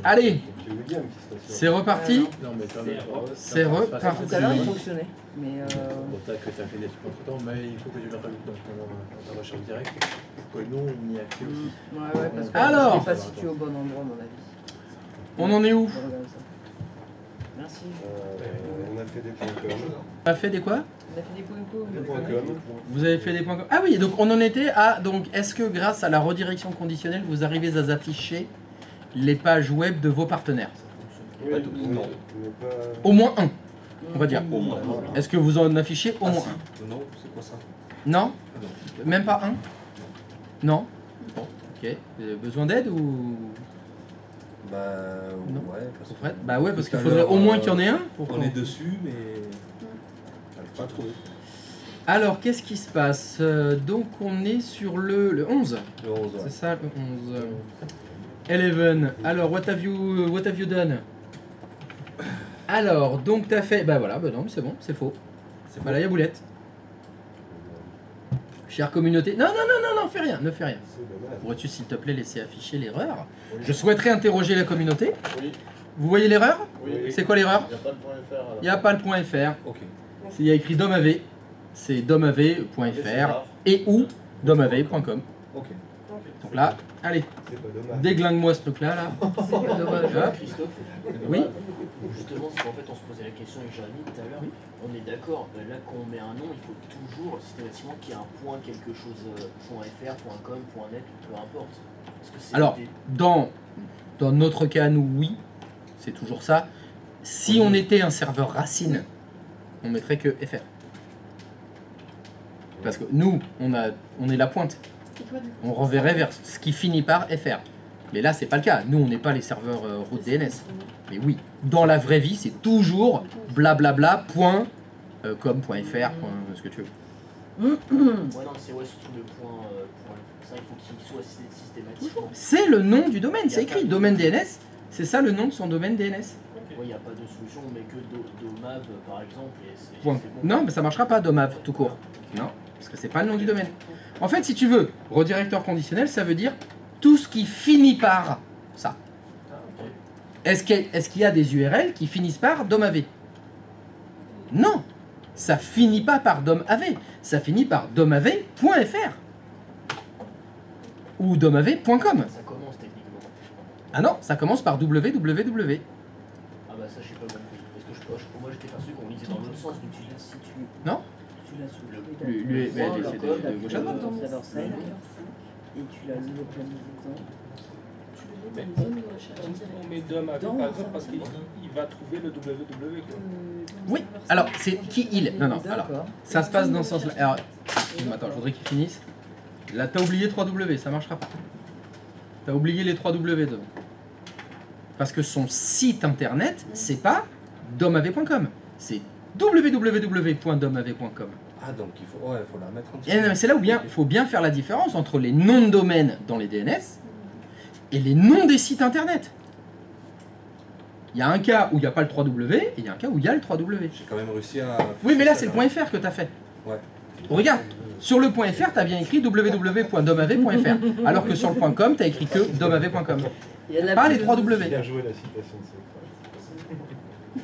Allez, c'est reparti. C'est reparti. Tout à l'heure, il fonctionnait. Mais Bon, t'as fait des trucs entre temps, mais il faut que tu mettes dans ta recherche directe. Que nous, on y a accès aussi. ouais, parce que Alors. je suis pas situé au bon endroit, à mon avis. On en est où? Je regarde ça. Merci. On a fait des points com. On a fait des quoi? On a fait des points Des points com. Vous avez fait des points. Ah oui, donc on en était à. Donc, est-ce que grâce à la redirection conditionnelle, vous arrivez à afficher les pages web de vos partenaires? Oui, non. Mais pas... Au moins un, on va dire. Au moins. Est-ce que vous en affichez au moins un? Non, c'est quoi ça? Non? Même pas un? Non? Bon, ok. Vous avez besoin d'aide ou. Bah Non. ouais, parce Vous prêtes Bah ouais, parce qu'il Tout à faudrait l'heure, au moins qu'il y en ait un. Pour on est dessus, mais pas trop. Alors, qu'est-ce qui se passe? Donc, on est sur le 11. Le 11, C'est ouais. ça, le 11. 11. Alors, what have you done? Alors, donc t'as fait... Bah voilà, bah non, mais c'est bon, c'est faux. C'est pas la yaboulette. Chère communauté... Non, non, non, non, non, fais rien, ne fais rien. C'est dommage. Pourrais-tu, s'il te plaît, laisser afficher l'erreur? Je souhaiterais interroger la communauté. Oui. Vous voyez l'erreur? Oui. C'est quoi l'erreur? Il n'y a pas de point FR. Il n'y a pas le point .fr. Ok. Il y a écrit domav. C'est domav.fr et ou domav.com. Ok. Donc là, allez, C'est pas dommage. déglingue-moi ce truc-là, là. Dommage. Hop. Christophe, Oui. justement, c'est qu'en fait, on se posait la question avec Jérémy tout à l'heure. On est d'accord, là, quand on met un nom, il faut toujours systématiquement qu'il y ait un point quelque chose, .fr, .com, .net, peu importe. Parce que c'est Alors, des- dans notre cas, nous, oui, c'est toujours ça. Si on était un serveur racine, on mettrait que FR. Parce que nous, on est la pointe. On reverrait vers ce qui finit par FR. Mais là, c'est pas le cas. Nous, on n'est pas les serveurs route DNS. Mais oui, dans la vraie vie, c'est toujours blablabla, point, com, point .fr, point, ce que tu veux. Ouais, non, c'est surtout le point. Ça, il faut qu'il soit systématiquement. C'est le nom du domaine, c'est écrit. Domaine DNS, c'est ça le nom de son domaine DNS. Il n'y a pas de solution, on met que Domav par exemple. Et c'est Point. c'est bon. Non, mais ça marchera pas, domav, tout court. Non, parce que c'est pas le nom du domaine. En fait, si tu veux, redirecteur conditionnel, ça veut dire tout ce qui finit par ça. Est-ce qu'il y a des URL qui finissent par domav? Non, ça finit pas par domav, ça finit par domav.fr ou domav.com. Ça commence techniquement. Ah non, ça commence par www. Ah bah ça, je sais pas non plus. Parce que pour moi, j'étais perçu qu'on lisait dans l'autre sens, donc tu lis si tu. Non? Tu l'as sous Le- Lui, point, c'est le de code, gauche à droite. dans serveur 5 et tu l'as localisé On met DOM avec, par exemple, parce qu'il va trouver le www. Quoi. Oui, alors c'est qui il? Non, non, alors D'accord. ça se passe dans ce sens-là. Alors, attends, je voudrais qu'il finisse. Là, t'as oublié 3W, ça marchera pas. T'as oublié les 3W devant. Parce que son site internet, c'est pas domav.com, c'est www.domav.com. Ah, donc il faut la mettre en dessous. Et non, mais c'est là où il faut bien faire la différence entre les noms de domaine dans les DNS et les noms des sites internet. Il y a un cas où il n'y a pas le 3W et il y a un cas où il y a le 3W. J'ai quand même réussi à... Oui, mais là, c'est le point .fr que tu as fait. Ouais. Regarde, sur le point .fr, tu as bien écrit www.domav.fr, alors que sur le point .com, tu as écrit que domav.com. Il y en a Pas les plus 3W. Bien joué la citation de cette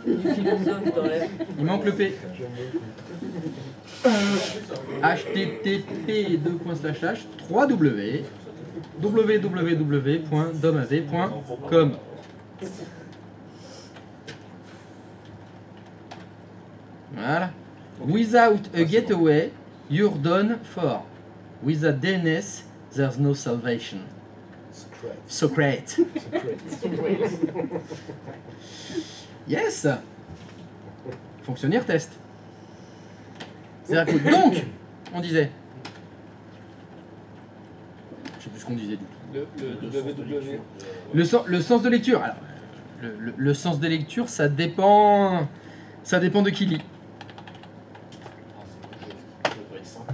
du philosophe dans la... Il manque le P. phrase. http://3w www.domav.com. Voilà. Without a gateway, you're done for. Without DNS, there's no salvation. So great. Yes. Fonctionnaire test. C'est-à-dire que donc, on disait. Je sais plus ce qu'on disait du tout. Le www. Le sens de lecture. Alors, le sens de lecture, ça dépend de qui lit. Ça peut être simple.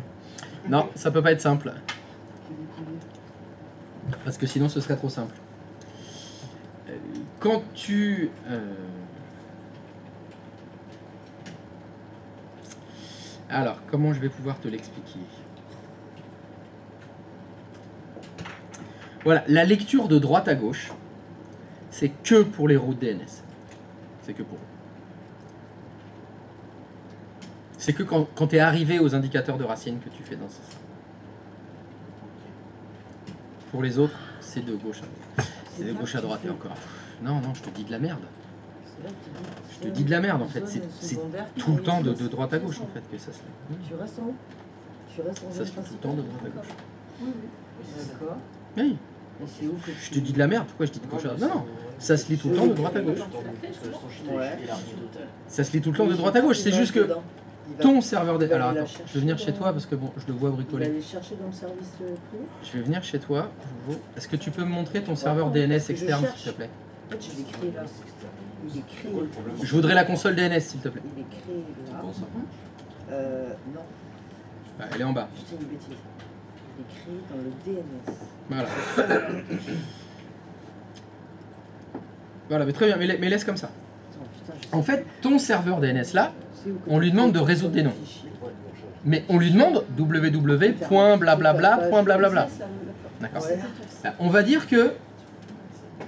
Non, ça peut pas être simple. Parce que sinon, ce serait trop simple. Quand tu... Alors, comment je vais pouvoir te l'expliquer? Voilà, la lecture de droite à gauche, c'est que pour les routes DNS. C'est que pour eux. C'est que quand tu es arrivé aux indicateurs de racine que tu fais dans ça. Pour les autres, c'est de gauche à droite. C'est de gauche à droite et encore. Non, non, je te dis de la merde. Je te dis de la merde en fait. C'est tout le temps de droite à gauche en fait que ça se fait. Tu restes en haut. Tu restes en Ça se fait tout le temps de droite à gauche. Oui, oui. D'accord. Oui. Et c'est où que Je te dis de la merde, pourquoi je dis de gauche à droite? Non, non, ça se lit tout le temps de droite à gauche. Ça se lit tout le temps de droite à gauche, c'est juste que ton serveur DNS... Alors attends, je vais venir chez toi parce que bon, je le vois Il va bricoler. aller chercher dans le service privé. Je vais venir chez toi. Est-ce que tu peux me montrer ton serveur DNS externe s'il te plaît? En fait, je l'ai créé là. Il est créé. Je voudrais la console DNS s'il te plaît. Il est créé là. Bon, ça. Non, Bah, elle est en bas. je dis une bêtise. Il est créé dans le DNS. Voilà. Voilà, mais très bien, mais laisse comme ça. Attends, putain, je sais En fait, ton serveur DNS là, c'est où que on lui demande de résoudre des noms. Mais on lui demande www.blablabla.blablabla. D'accord. Ouais. Bah, on va dire que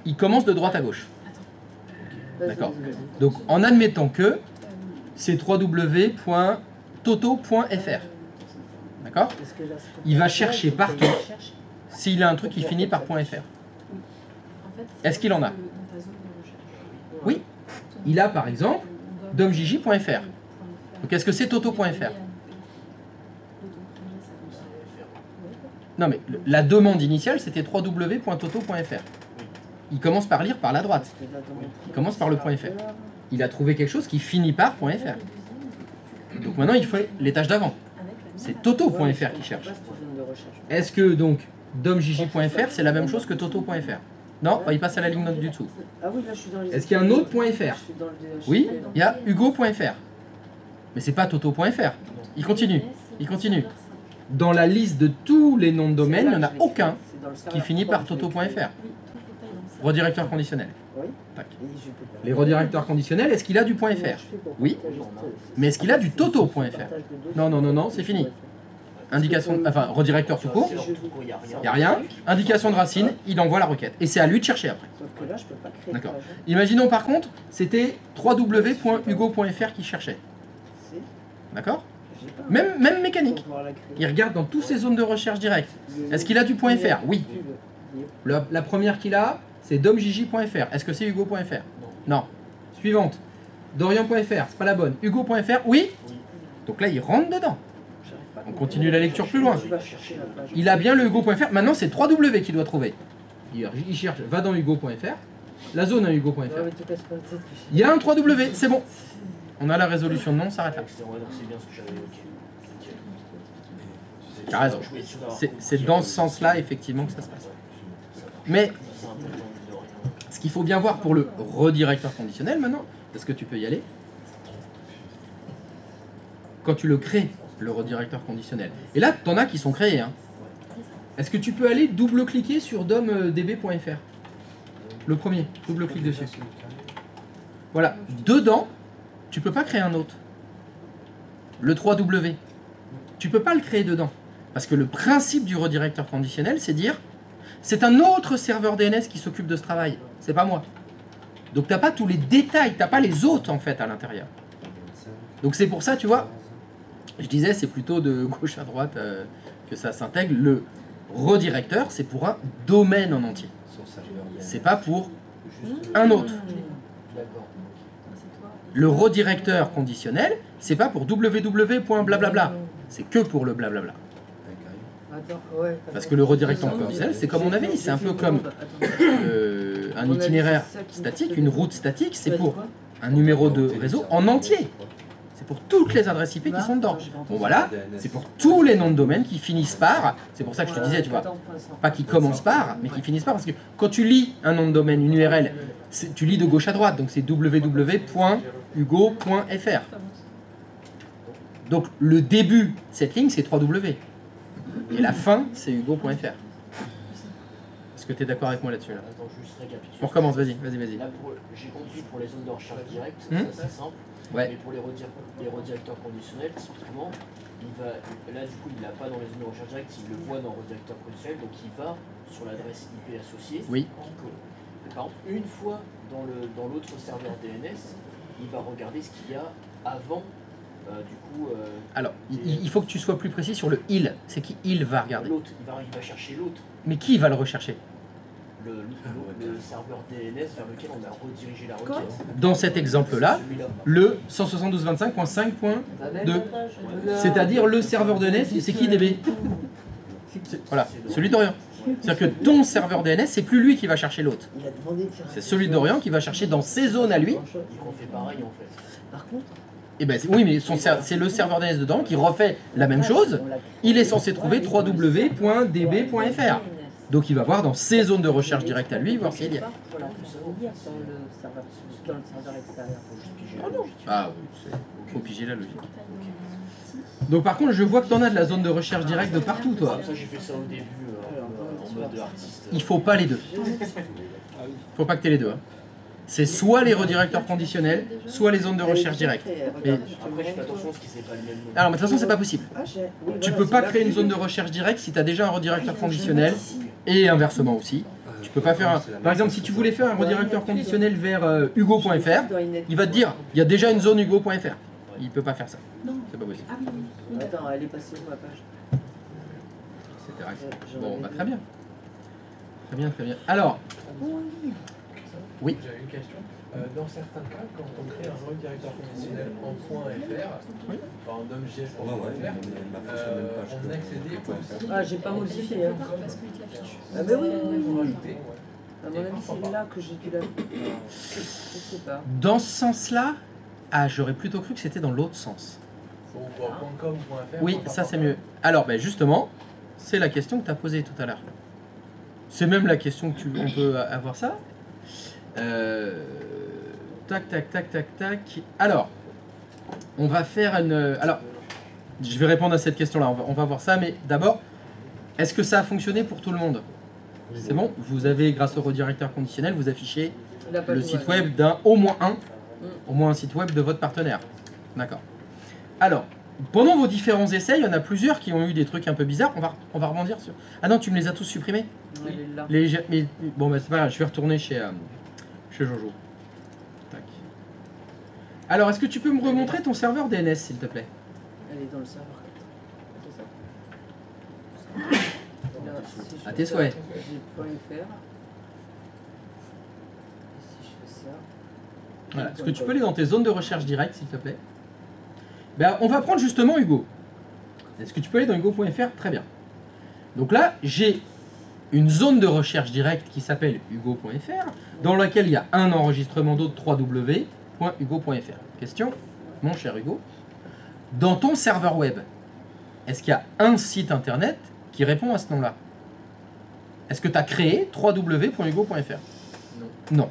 il commence de droite à gauche. Vas-y, D'accord. vas-y, vas-y. Donc en admettant que c'est www.toto.fr. D'accord. Parce que là, c'est- Il va chercher partout Il cherche. s'il a un truc qui finit par .fr. Est-ce qu'il en a? Oui. Il a par exemple domjiji.fr. Donc est-ce que c'est toto.fr? Non mais la demande initiale c'était www.toto.fr. Il commence par lire par la droite. Parce que là, dans mon Il commence par le .fr. Il a trouvé quelque chose qui finit par .fr. Donc maintenant il faut l'étage d'avant. C'est toto.fr qu'il cherche. Pas cette zone de recherche. Est-ce que donc domjiji.fr c'est la même chose que toto.fr? Non, bah, il passe à la ligne note du dessous. Ah oui, là, je suis dans les. Est-ce qu'il y a un autre .fr? Je suis dans le DHL. Oui, il y a hugo.fr. Mais c'est pas toto.fr. Il continue. Il continue. Dans la liste de tous les noms de domaine, il n'y en a aucun qui finit par toto.fr. Redirecteur conditionnel. Oui. Tac. Et je peux pas. Les redirecteurs conditionnels, est-ce qu'il a du Comment je .fr? fais pour Oui. partager ce- Mais est-ce qu'il a du toto.fr? partage de dossiers Non, non, non, non, c'est fini. Indication, enfin, redirecteur tout court, il n'y a rien. Indication de racine, il envoie la requête. Et c'est à lui de chercher après. Sauf que là, je peux pas créer. D'accord. de page. Imaginons par contre, c'était www.hugo.fr qui cherchait. C'est- D'accord? j'ai pas. Même mécanique. Pour pouvoir la créer. Il regarde dans toutes ces zones de recherche directe. Est-ce qu'il a du .fr? Oui. La première qu'il a, c'est domjiji.fr. Est-ce que c'est hugo.fr? Non. Suivante. Dorian.fr, c'est pas la bonne. Hugo.fr? Oui. Donc là, il rentre dedans. On continue la lecture plus loin. Tu vas chercher la page. Il a bien le hugo.fr. Maintenant, c'est 3W qu'il doit trouver. Il cherche, va dans hugo.fr. La zone à hugo.fr. Ouais, mais te casse pas la tête, que je- Il y a un 3W, c'est bon. On a la résolution de nom, on s'arrête là. C'est bien ce que j'avais évoqué. T'as raison. C'est dans ce sens-là, effectivement, que ça se passe. Mais ce qu'il faut bien voir pour le redirecteur conditionnel maintenant, est-ce que tu peux y aller? Quand tu le crées, le redirecteur conditionnel. Et là, t'en as qui sont créés. Hein. Est-ce que tu peux aller double-cliquer sur domdb.fr? Le premier, double-clic dessus. Voilà, dedans, tu peux pas créer un autre. Le 3W. Tu peux pas le créer dedans. Parce que le principe du redirecteur conditionnel, c'est dire, c'est un autre serveur DNS qui s'occupe de ce travail. C'est pas moi. Donc t'as pas tous les détails, t'as pas les autres en fait à l'intérieur. Donc c'est pour ça, tu vois, je disais, c'est plutôt de gauche à droite que ça s'intègre. Le redirecteur, c'est pour un domaine en entier. C'est pas pour un autre. D'accord. Le redirecteur conditionnel, c'est pas pour www.blablabla. C'est que pour le blablabla. Attends, ouais. Parce que le redirecteur conditionnel, c'est comme on avait dit, c'est un peu comme un itinéraire statique, une route statique, c'est pour un numéro de réseau en entier. C'est pour toutes les adresses IP qui sont dedans. Bon voilà, c'est pour tous les noms de domaine qui finissent par, c'est pour ça que je te disais, tu vois, pas qui commencent par, mais qui finissent par, parce que quand tu lis un nom de domaine, une URL, tu lis de gauche à droite, donc c'est www.hugo.fr. Donc le début de cette ligne, c'est 3W. Et la fin, c'est hugo.fr. Est-ce que tu es d'accord avec moi là-dessus là? Attends, juste récapituler. On recommence, vas-y. Là, j'ai compris pour les zones de recherche directe, Hmm. ça c'est simple. Ouais. Mais pour les redirecteurs conditionnels, typiquement, là du coup il l'a pas dans les zones de recherche directe, il le voit dans le redirecteur conditionnel, donc il va sur l'adresse IP associée. Oui. qui colle. Par contre, une fois dans l'autre serveur DNS, il va regarder ce qu'il y a avant, Alors, il faut que tu sois plus précis sur le il. C'est qui il va regarder. l'autre. Il va chercher l'autre. Mais qui va le rechercher? Le serveur DNS vers lequel on a redirigé la requête. Dans cet exemple-là, Celui-là. le 172.25.5.2. C'est-à-dire le serveur DNS, c'est qui DB? Voilà, celui d'Orient. C'est-à-dire que ton serveur DNS, c'est plus lui qui va chercher l'autre. Il a demandé de faire C'est celui d'Orient qui va chercher dans ses zones à lui. Et qu'on fait pareil en fait. Par contre, Et ben oui, mais c'est le serveur DNS dedans qui refait la même chose. Il est censé trouver www.db.fr. Donc il va voir dans ses zones de recherche directe à lui, voir s'il y a. voilà, on peut lire dans le serveur extérieur. Faut juste piger la logique. Ah oui, faut piger la logique. Donc par contre, je vois que tu en as de la zone de recherche directe de partout, toi. Comme ça, j'ai fait ça au début en mode artiste. Il faut pas les deux. Faut pas que tu aies les deux. Hein. C'est soit les redirecteurs conditionnels, soit les zones de recherche directe. Mais- Après, je fais attention à ce qui c'est pas le même nom. Alors, mais de toute façon, c'est pas possible. Tu peux pas créer une zone de recherche directe si tu as déjà un redirecteur conditionnel, et inversement aussi. Tu peux pas faire un... Par exemple, si tu voulais faire un redirecteur conditionnel vers hugo.fr, il va te dire, il y a déjà une zone hugo.fr. Il peut pas faire ça. C'est pas possible. Attends, elle est passée sur la page. Etc. Bon, bah, très bien. Très bien, très bien. Alors, oui. J'avais une question. Dans certains cas, quand on crée un redirecteur conditionnel en .fr, enfin en .js Ouais, ouais, .fr, on accédait aussi. Ah, j'ai pas modifié. Hein. Parce qu'il te l'affiche. Ah, mais oui, pour rajouter. À mon avis, c'est là que j'ai dû la. Je sais pas. Dans ce sens-là, ah, j'aurais plutôt cru que c'était dans l'autre sens. Pour .com ou .fr. Oui, ça c'est mieux. Alors, ben justement, c'est la question que tu as posée tout à l'heure. C'est même la question que on peut avoir ça. Tac, tac, tac, tac, tac. Alors, on va faire une... Alors, je vais répondre à cette question-là, on va voir ça, mais d'abord, est-ce que ça a fonctionné pour tout le monde? C'est bon? Vous avez, grâce au redirecteur conditionnel, vous affichez La page le site web d'un au moins un site web de votre partenaire. D'accord. Alors, pendant vos différents essais, il y en a plusieurs qui ont eu des trucs un peu bizarres. On va rebondir sur... Ah non, tu me les as tous supprimés? Elle est là. Mais, bon, bah c'est pas grave, je vais retourner chez Jojo. Tac. Alors, est-ce que tu peux me remontrer ton serveur DNS, s'il te plaît? Elle est dans le serveur 4. C'est ça. Là, si je À fais tes ça, souhaits. j'ai .fr. Et si je fais ça. Voilà. Est-ce que tu peux aller dans tes zones de recherche directe, s'il te plaît? Ben, on va prendre justement Hugo. Est-ce que tu peux aller dans hugo.fr? Très bien. Donc là, j'ai une zone de recherche directe qui s'appelle hugo.fr, dans laquelle il y a un enregistrement d'eau de www.hugo.fr. Question, mon cher Hugo, dans ton serveur web, est-ce qu'il y a un site internet qui répond à ce nom-là? Est-ce que tu as créé www.hugo.fr? Non. Non.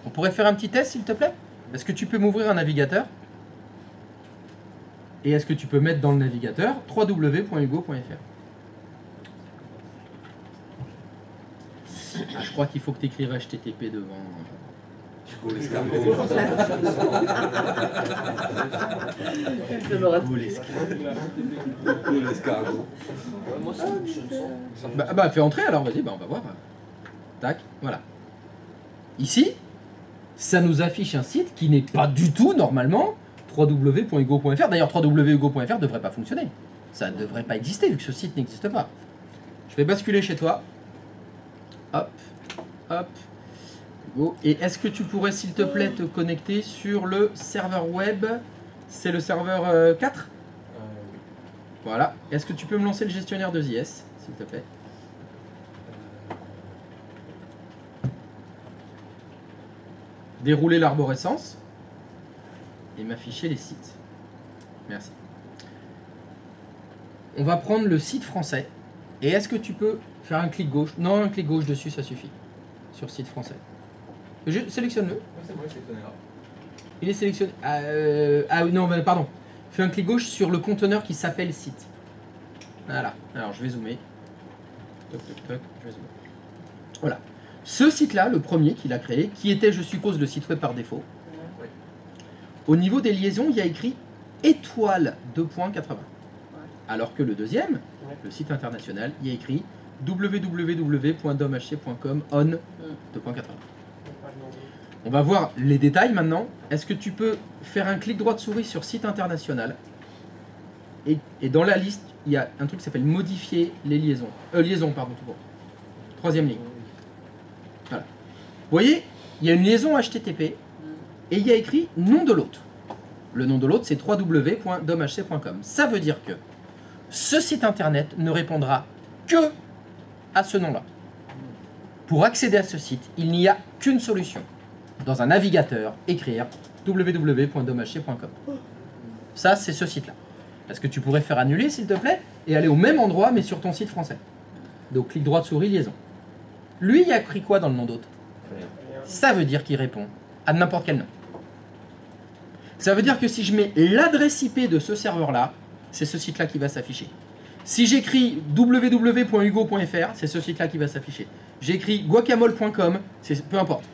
On pourrait faire un petit test, s'il te plaît? Est-ce que tu peux m'ouvrir un navigateur? Et est-ce que tu peux mettre dans le navigateur www.hugo.fr? Ah, je crois qu'il faut que tu écrives HTTP devant. Hugo l'escargot. Je l'aurais Hugo l'escargot. Moi, ça fonctionne sans. Bah fais entrer alors, vas-y, bah on va voir. Tac, voilà. Ici, ça nous affiche un site qui n'est pas du tout normalement www.hugo.fr. D'ailleurs, www.hugo.fr ne devrait pas fonctionner. Ça ne devrait pas exister vu que ce site n'existe pas. Je vais basculer chez toi. Hop, hop. Hugo. Et est-ce que tu pourrais, s'il te plaît, te connecter sur le serveur web? C'est le serveur 4? Oui. Voilà. Est-ce que tu peux me lancer le gestionnaire de JS, s'il te plaît? Dérouler l'arborescence et m'afficher les sites. Merci. On va prendre le site français. Et est-ce que tu peux faire un clic gauche? Non, un clic gauche dessus, ça suffit. Sur site français. Sélectionne-le. C'est moi, c'est tonnerre. Il est sélectionné. Ah oui, non, pardon. Fais un clic gauche sur le conteneur qui s'appelle site. Voilà. Alors, je vais zoomer. Toc, toc, toc. Je vais zoomer. Voilà. Ce site-là, le premier qu'il a créé, qui était, je suppose, le site web par défaut. Oui. Au niveau des liaisons, il y a écrit étoile 2.80. Alors que le deuxième, le site international, il y a écrit www.domhc.com on 2.80. On va voir les détails maintenant. Est-ce que tu peux faire un clic droit de souris sur site international et dans la liste, il y a un truc qui s'appelle modifier les liaisons. Liaison, pardon, tout court. Troisième ligne. Voilà. Vous voyez, il y a une liaison HTTP et il y a écrit nom de l'hôte. Le nom de l'hôte, c'est www.domhc.com. Ça veut dire que ce site internet ne répondra que à ce nom-là. Pour accéder à ce site, il n'y a qu'une solution. Dans un navigateur, écrire www.domhc.com. Ça, c'est ce site-là. Est-ce que tu pourrais faire annuler, s'il te plaît, et aller au même endroit, mais sur ton site français? Donc, clic droit de souris, liaison. Lui, il a écrit quoi dans le nom d'hôte? Ça veut dire qu'il répond à n'importe quel nom. Ça veut dire que si je mets l'adresse IP de ce serveur-là, c'est ce site-là qui va s'afficher. Si j'écris www.hugo.fr, c'est ce site-là qui va s'afficher. J'écris guacamole.com, peu importe.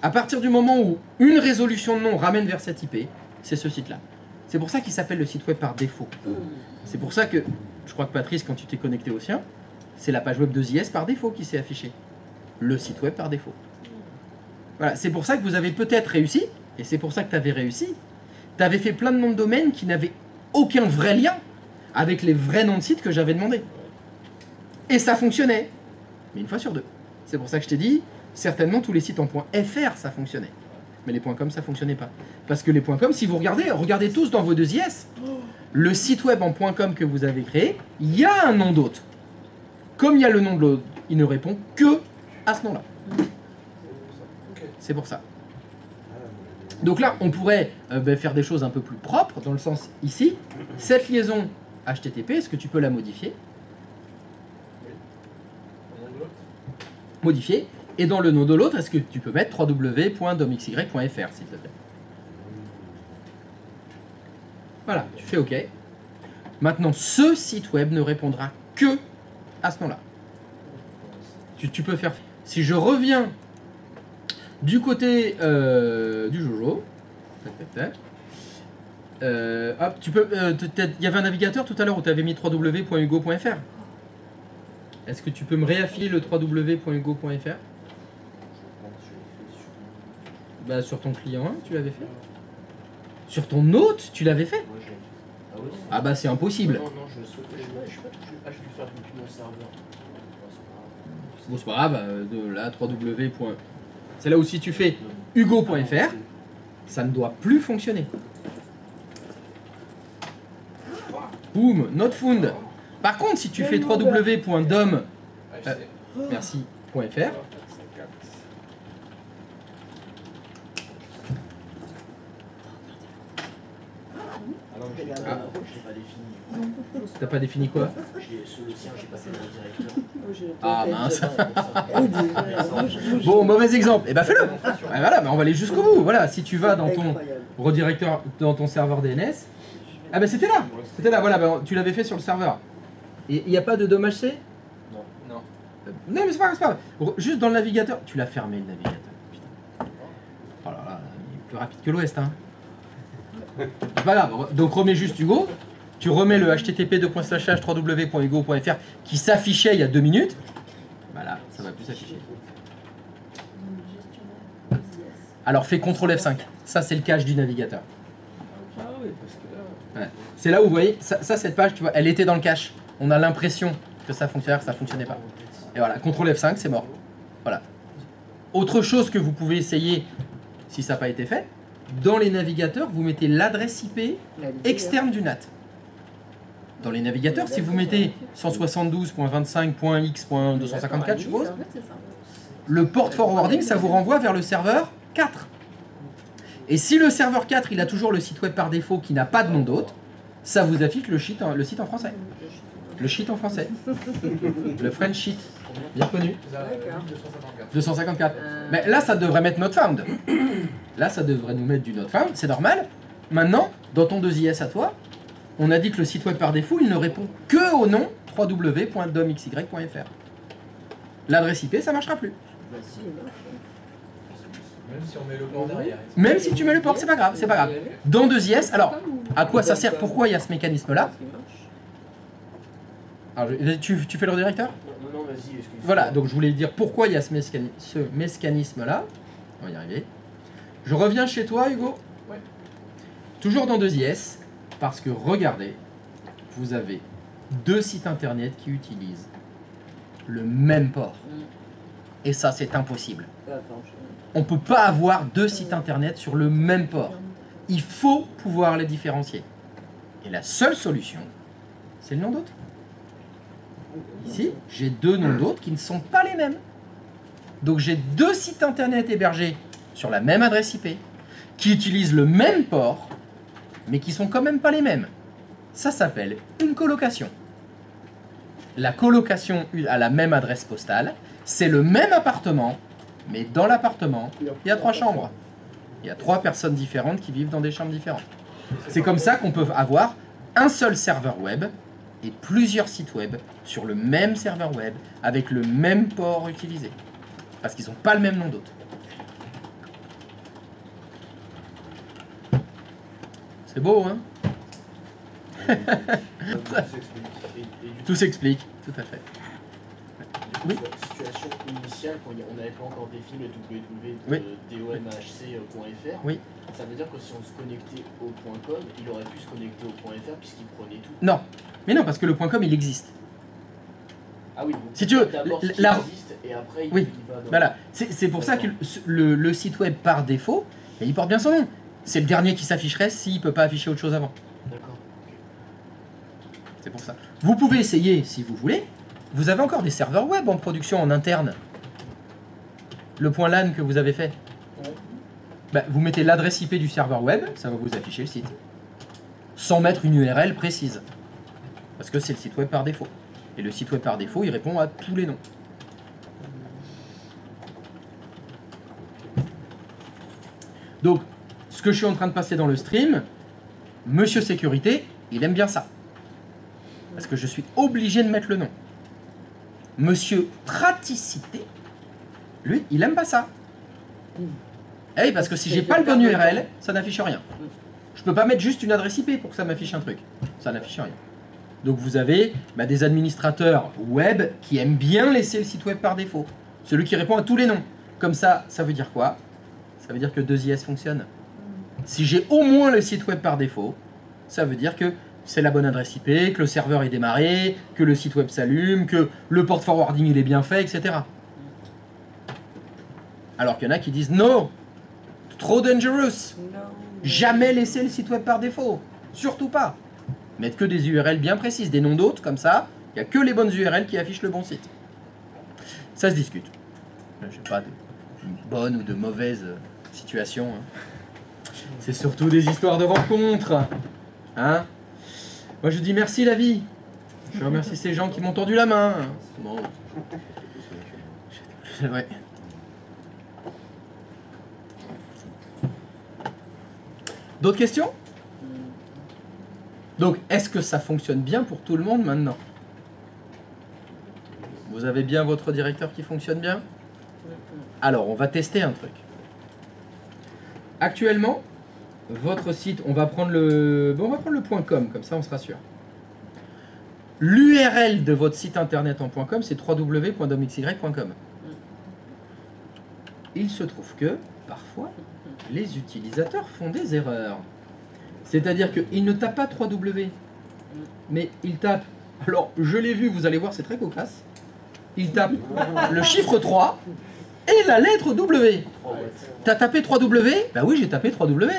À partir du moment où une résolution de nom ramène vers cette IP, c'est ce site-là. C'est pour ça qu'il s'appelle le site web par défaut. C'est pour ça que, je crois que Patrice, quand tu t'es connecté au sien, c'est la page web de ZS par défaut qui s'est affichée. Le site web par défaut. Voilà, c'est pour ça que vous avez peut-être réussi, et c'est pour ça que tu avais réussi. Tu avais fait plein de noms de domaine qui n'avaient aucun vrai lien avec les vrais noms de sites que j'avais demandé. Et ça fonctionnait. Mais une fois sur deux. C'est pour ça que je t'ai dit, certainement tous les sites en .fr ça fonctionnait. Mais les .com ça fonctionnait pas. Parce que les .com, si vous regardez tous dans vos 2IS, le site web en .com que vous avez créé, il y a un nom d'hôte. Comme il y a le nom de l'hôte, il ne répond que à ce nom-là. C'est pour ça. Donc là, on pourrait faire des choses un peu plus propres, dans le sens ici, cette liaison HTTP, est-ce que tu peux la modifier? Modifier. Et dans le nom de l'autre, est-ce que tu peux mettre www.domxy.fr, s'il te plaît? Voilà, tu fais OK. Maintenant, ce site web ne répondra que à ce nom-là. Tu peux faire... Si je reviens du côté du Jojo, hop, tu peux... il y avait un navigateur tout à l'heure où tu avais mis www.hugo.fr. Est-ce que tu peux me réaffiler le www.hugo.fr? Bah, sur ton client 1, tu l'avais fait. Sur ton hôte, tu l'avais fait. Ah bah c'est impossible. Non, je sais pas, je suis pas touché. Ah, je vais faire depuis mon serveur. Bon, c'est pas grave, de là, www. C'est là où si tu fais hugo.fr, ça ne doit plus fonctionner. Boom, not found. Par contre, si tu fais www.dom, merci.fr, Je l'ai pas défini. t'as pas défini quoi? Sur le sien, j'ai pas fait le directeur. Ah mince. Bon, mauvais exemple. Eh ben fais-le. Voilà, on va aller jusqu'au bout. Voilà, si tu vas dans ton redirecteur, dans ton serveur DNS, ah ben c'était là. C'était là. Voilà, ben, tu l'avais fait sur le serveur. Et il n'y a pas de .hc? Non. Non, mais c'est pas grave. Juste dans le navigateur. Tu l'as fermé le navigateur. Putain. Oh là là, il est plus rapide que l'Ouest, hein. C'est pas grave. Donc remets juste Hugo. Tu remets le http://www.hugo.fr qui s'affichait il y a 2 minutes. Voilà, ça va plus s'afficher. Alors fais CTRL F5. Ça c'est le cache du navigateur. Ah oui, parce que là... Ouais. C'est là où vous voyez, ça cette page, tu vois, elle était dans le cache. On a l'impression que ça fonctionnait, que ça fonctionnait pas. Et voilà, CTRL F5, c'est mort. Voilà. Autre chose que vous pouvez essayer, si ça n'a pas été fait, dans les navigateurs, vous mettez l'adresse IP externe du NAT. Dans les navigateurs, si vous mettez 172.25.x.254, je suppose, le port forwarding, ça vous renvoie vers le serveur 4. Et si le serveur 4, il a toujours le site web par défaut qui n'a pas de nom d'hôte, ça vous affiche le site en français. Le sheet en français. Le French sheet. Bien connu. 254. Mais là, ça devrait mettre not found. Là, ça devrait nous mettre du not found. C'est normal. Maintenant, dans ton 2IS à toi, on a dit que le site web par défaut, il ne répond que au nom www.domxy.fr. L'adresse IP, ça ne marchera plus. Même si on met le port derrière. Même si tu mets le port, c'est pas grave, c'est pas grave. Dans 2IS, alors, à quoi ça sert? Pourquoi il y a ce mécanisme-là? Alors, tu fais le redirecteur? Non, vas-y, excuse-moi. Voilà, donc je voulais dire pourquoi il y a ce mécanisme-là. On va y arriver. Je reviens chez toi, Hugo. Ouais. Toujours dans 2IS, parce que regardez, vous avez deux sites internet qui utilisent le même port. Et ça, c'est impossible. On ne peut pas avoir deux sites internet sur le même port. Il faut pouvoir les différencier. Et la seule solution, c'est le nom d'hôte. Ici, j'ai deux noms d'hôtes qui ne sont pas les mêmes. Donc j'ai deux sites internet hébergés sur la même adresse IP, qui utilisent le même port, mais qui sont quand même pas les mêmes. Ça s'appelle une colocation. La colocation à la même adresse postale, c'est le même appartement, mais dans l'appartement, il y a 3 chambres. Il y a 3 personnes différentes qui vivent dans des chambres différentes. C'est comme ça qu'on peut avoir un seul serveur web et plusieurs sites web sur le même serveur web avec le même port utilisé. Parce qu'ils n'ont pas le même nom d'hôte. C'est beau, hein? Tout s'explique, tout à fait. Oui. La situation initiale, quand on n'avait pas encore défini le www.domhc.fr, oui. Ça veut dire que si on se connectait au .com, il aurait pu se connecter au .fr puisqu'il prenait tout. Non, mais non, parce que le .com il existe. Ah oui, donc si tu veux, d'abord ce qui la... existe et après oui. il va dans... Voilà, c'est pour ça que le site web par défaut, il porte bien son nom. C'est le dernier qui s'afficherait s'il ne peut pas afficher autre chose avant. D'accord. C'est pour ça. Vous pouvez essayer si vous voulez. Vous avez encore des serveurs web en production en interne. Le point LAN que vous avez fait. Ouais. Bah, vous mettez l'adresse IP du serveur web, ça va vous afficher le site. Sans mettre une URL précise. Parce que c'est le site web par défaut. Et le site web par défaut, il répond à tous les noms. Donc, ce que je suis en train de passer dans le stream, Monsieur Sécurité, il aime bien ça. Parce que je suis obligé de mettre le nom. Monsieur Praticité, lui, il aime pas ça. Eh oui, parce que si j'ai pas le bon URL, ça n'affiche rien. Je peux pas mettre juste une adresse IP pour que ça m'affiche un truc. Ça n'affiche rien. Donc vous avez des administrateurs web qui aiment bien laisser le site web par défaut. Celui qui répond à tous les noms. Comme ça, ça veut dire quoi? Ça veut dire que 2IS fonctionne. Si j'ai au moins le site web par défaut, ça veut dire que c'est la bonne adresse IP, que le serveur est démarré, que le site web s'allume, que le port forwarding il est bien fait, etc. Alors qu'il y en a qui disent non, trop dangerous, jamais laisser le site web par défaut, surtout pas. Mettre que des URL bien précises, des noms d'hôtes, comme ça, il n'y a que les bonnes URL qui affichent le bon site. Ça se discute. Je n'ai pas de bonne ou de mauvaise situation. Hein. C'est surtout des histoires de rencontres. Hein? Moi je dis merci la vie. Je remercie ces gens qui m'ont tendu la main. Bon. Ouais. D'autres questions? Donc, est-ce que ça fonctionne bien pour tout le monde maintenant? Vous avez bien votre directeur qui fonctionne bien? Alors, on va tester un truc. Actuellement, votre site, on va prendre le .com, comme ça on se rassure. L'URL de votre site internet en .com, c'est www.domxy.com. Il se trouve que, parfois, les utilisateurs font des erreurs. C'est-à-dire qu'ils ne tapent pas 3W, mais ils tapent... Alors, je l'ai vu, vous allez voir, c'est très cocasse. Ils tapent le chiffre 3 et la lettre W. T'as tapé 3W? Bah oui, j'ai tapé 3W.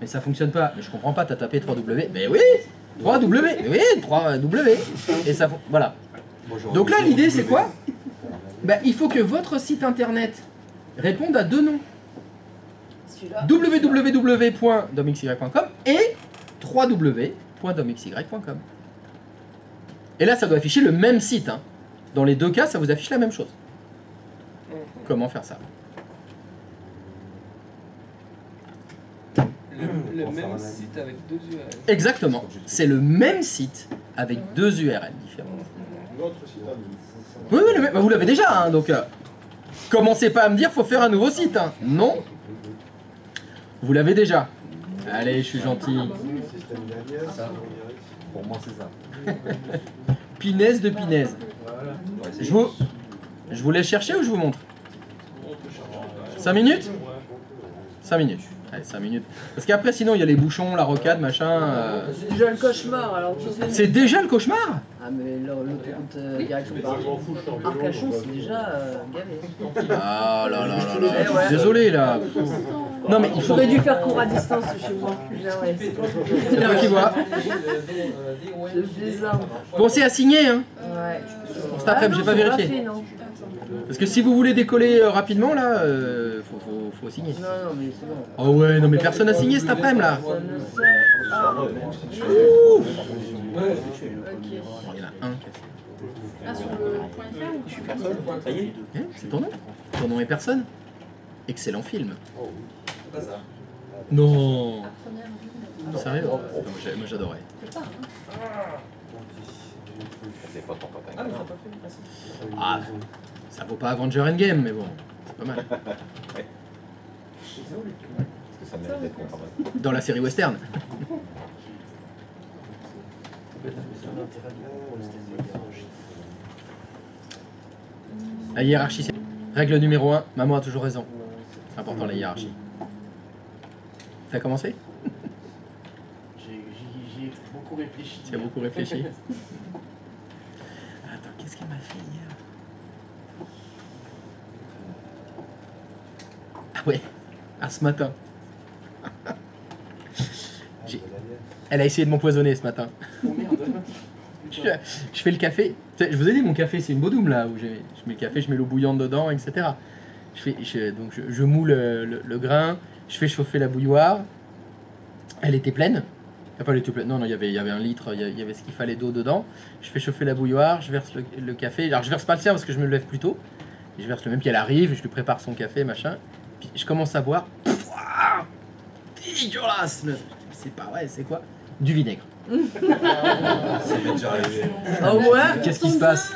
Mais ça fonctionne pas. Mais je comprends pas, t'as tapé 3W. Mais oui, 3W. Mais oui, 3W. Et ça... Voilà. Donc là, l'idée, c'est quoi? Bah, il faut que votre site internet réponde à deux noms. www.domxy.com et www.domxy.com. Et là, ça doit afficher le même site. Hein. Dans les deux cas, ça vous affiche la même chose. Comment faire ça? Le même site avec deux URL. Exactement. C'est le même site avec deux URL différentes. Oui, oui, vous l'avez déjà. Hein, donc, commencez pas à me dire faut faire un nouveau site. Hein. Non. Vous l'avez déjà. Allez, je suis gentil. Pour moi, c'est ça. Pinaise de pinaise. Voilà. Ouais, c'est- Je vous laisse chercher ou je vous montre? On peut chercher. 5 minutes? Ouais. 5 minutes. Allez, 5 minutes. Parce qu'après, sinon, il y a les bouchons, la rocade, machin. C'est déjà le cauchemar, alors tu sais. C'est déjà le cauchemar? Ah, mais l'autoroute direction Mais par je m'en fous, je suis en vélo, Arcachon, donc, c'est déjà gavé. Ah là là là là. Eh Je suis ouais. désolé là. Non mais il faut. J'aurais dû faire cours à distance chez moi. Ouais. C'est toi qui vois. Je plaisante. Pensez à signer, hein. Ouais. Pour cet après-midi, j'ai pas vérifié. Fait, non. Parce que si vous voulez décoller rapidement là, faut signer. Non, non, mais c'est bon. Oh ouais, non mais personne n'a signé cet après-midi là. Ça ne sert à rien. Ouh. Ok. Bon, il y en a un qui a signé. Ah, sur le point .fr ou tu Personne. Ça y est. C'est ton nom? Ton nom est personne? Excellent film. Oh, C'est pas ça. Non. la première vue? Sérieux? Non, moi j'adorais. C'est pas, hein. C'est pas ton copain. Ah, mais t'as pas fait le principe. Ah, ça vaut pas Avenger Endgame, mais bon, c'est pas mal. Parce que ça mérite d'être content. Dans la série western. La hiérarchie, c'est... Règle numéro 1, maman a toujours raison. C'est important la hiérarchie. T'as commencé? J'y ai beaucoup réfléchi. Tu as beaucoup réfléchi. Attends, qu'est-ce qu'elle m'a fait hier? Ah ouais, ah ce matin. Elle a essayé de m'empoisonner ce matin. Oh merde. Je fais le café. Je vous ai dit, mon café, c'est une Bodum là, où je mets le café, je mets l'eau bouillante dedans, etc. Je moule le grain, je fais chauffer la bouilloire. Elle était pleine. Enfin, elle était pleine. Non, non, il y avait un litre, il y avait ce qu'il fallait d'eau dedans. Je fais chauffer la bouilloire, je verse le café. Alors, je verse pas le sien parce que je me lève plus tôt. Et je verse le même, puis elle arrive, je lui prépare son café, machin. Puis je commence à boire. Pouah, dégueulasse! C'est pas vrai, c'est quoi? Du vinaigre. Ça m'est déjà arrivé. Au moins. Qu'est-ce qui se passe?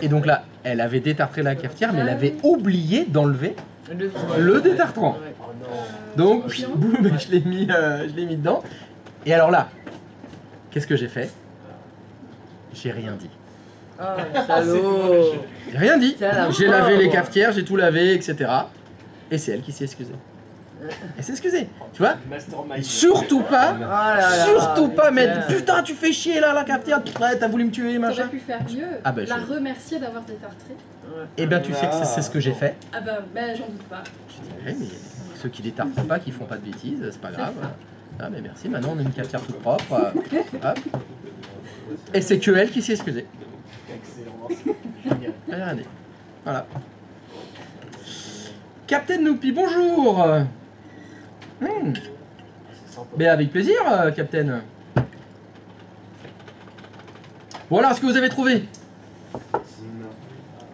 Et donc là, elle avait détartré la cafetière, mais elle avait oublié d'enlever le détartrant. Ouais. Oh non. Donc, boum, je l'ai mis dedans. Et alors là, qu'est-ce que j'ai fait? J'ai rien dit. Ah, salaud. J'ai rien dit. C'est la J'ai lavé pauvre. les cafetières, j'ai tout lavé, etc. Et c'est elle qui s'est excusée. Elle s'est excusée. Tu vois? Mastermind. Et surtout pas. Oh là là. Surtout pas Putain. mettre putain tu fais chier là la cafetière, ouais, t'as voulu me tuer T'aurais machin. pu faire mieux. Ah bah, la je- remercier d'avoir détartré. Et ben tu sais que c'est ce que j'ai fait. Ah bah, ben j'en doute pas. Je dis, mais ceux qui détartrent pas, qui font pas de bêtises, c'est pas grave. Ah mais merci, maintenant on a une cafetière toute propre. Hop. Et c'est que elle qui s'est excusée. Excellent. Génial. Elle a rien dit. Voilà. Captain Noupi, bonjour. C'est sympa. Mais avec plaisir, Captain. Voilà ce que vous avez trouvé.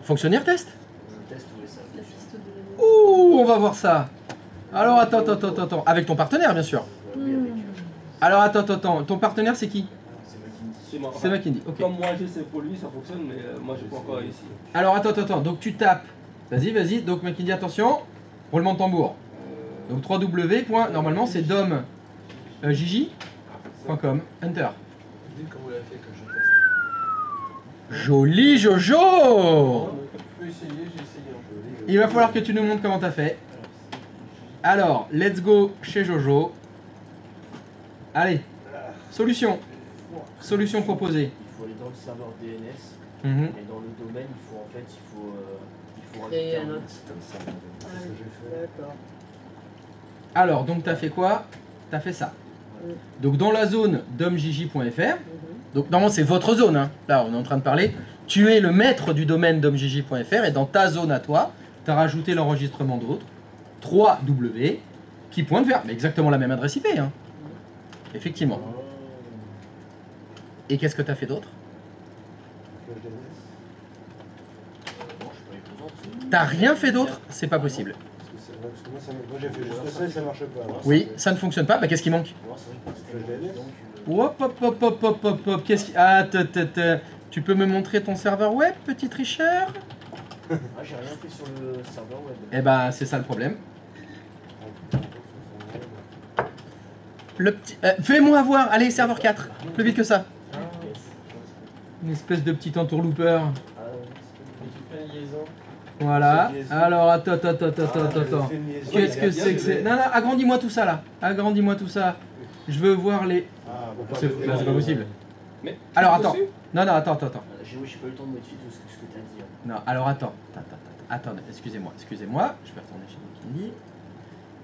Fonctionnaire test. Je teste où est ça. La piste de... Ouh, on va voir ça. Alors attends. Avec ton partenaire bien sûr. Oui, avec Alors attends. Ton partenaire c'est qui? c'est Makini. C'est moi. C'est McKinsey. Ok. Comme moi j'ai essayé pour lui, ça fonctionne, mais moi j'ai pas encore réussi. Alors attends. Donc tu tapes. Vas-y. Donc McKinsey, attention. Roulement de tambour. Donc 3W. Normalement c'est dom jj.com. Enter. Dites comment vous l'avez fait que je teste. Joli Jojo. Je peux essayer, j'ai essayé un peu. Il va falloir que tu nous montres comment t'as fait. Alors, let's go chez Jojo. Allez, solution. Solution proposée. Il faut aller dans le serveur DNS Mhm. et dans le domaine, il faut Créer rajouter un un autre. autre. D'accord. Alors, donc t'as fait quoi? T'as fait ça. Mm. Donc dans la zone domjj.fr, Mhm. donc normalement c'est votre zone, hein. Là on est en train de parler, tu es le maître du domaine domjj.fr et dans ta zone à toi, tu as rajouté l'enregistrement d'autres, 3W, qui pointe vers, mais exactement la même adresse IP, hein. Effectivement. Et qu'est-ce que tu as fait d'autre? Non, je peux les présenter. T'as rien fait d'autre? C'est pas possible. Parce que moi j'ai fait juste ça et ça marche pas. Oui, ça ne fonctionne pas, bah qu'est-ce qui manque? Non, c'est vrai que c'était DNS. donc, Hop, qu'est-ce qui... Ah, tu peux me montrer ton serveur web, petit tricheur? ah, j'ai rien fait sur le serveur web. Eh ben, c'est ça le problème. le petit... fais-moi voir, allez, serveur 4, plus vite que ça. Une espèce de petit entourloupeur. Voilà. Alors, attends. Qu'est-ce que c'est que c'est? Non, agrandis-moi tout ça, là. Agrandis-moi tout ça. Je veux voir les... C'est pas possible. Mais alors, attends. Non, attends. J'ai pas eu le temps de modifier tout ce que t'as dit. Non, alors attends, excusez-moi, je vais retourner chez Makindi.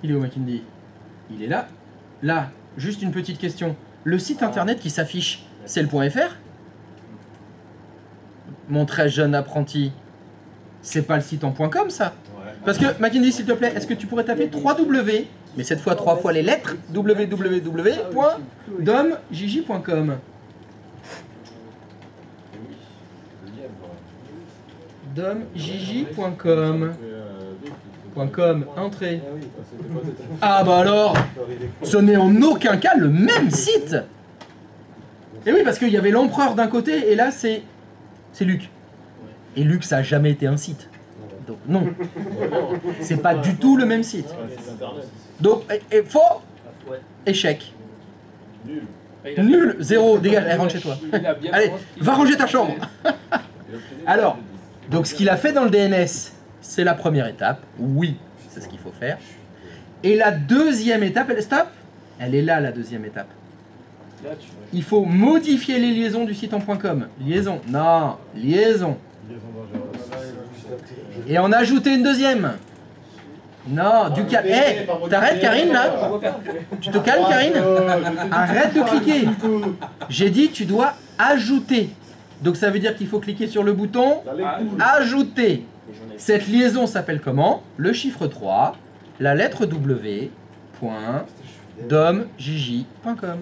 Il est où Makindi? Il est là. Là, juste une petite question. Le site internet qui s'affiche, c'est le .fr? Mon très jeune apprenti, c'est pas le site en .com ça? Parce que Makindi, s'il te plaît, est-ce que tu pourrais taper 3W, mais cette fois 3 fois les lettres, www.domjiji.com. domjiji.com. .com, entrée. Ah bah alors, ce n'est en aucun cas le même site. Et oui, parce qu'il y avait l'empereur d'un côté, et là c'est Luc. Et Luc, ça a jamais été un site. Donc non, c'est pas du tout le même site. Donc, faux, échec. Nul, zéro, dégage, allez, rentre chez toi. Allez, va ranger ta chambre. Alors, donc ce qu'il a fait dans le DNS, c'est la première étape. Oui, c'est ce qu'il faut faire. Et la deuxième étape, elle est là, la deuxième étape. Il faut modifier les liaisons du site en .com. Liaison, non, liaison. Et en ajouter une deuxième. Non, du calme. Hé, t'arrêtes Karine là? Tu te calmes Karine? Arrête de cliquer. J'ai dit tu dois ajouter. Donc ça veut dire qu'il faut cliquer sur le bouton ajouter. Cette liaison s'appelle comment? Le chiffre 3, la lettre W, point, domjiji.com.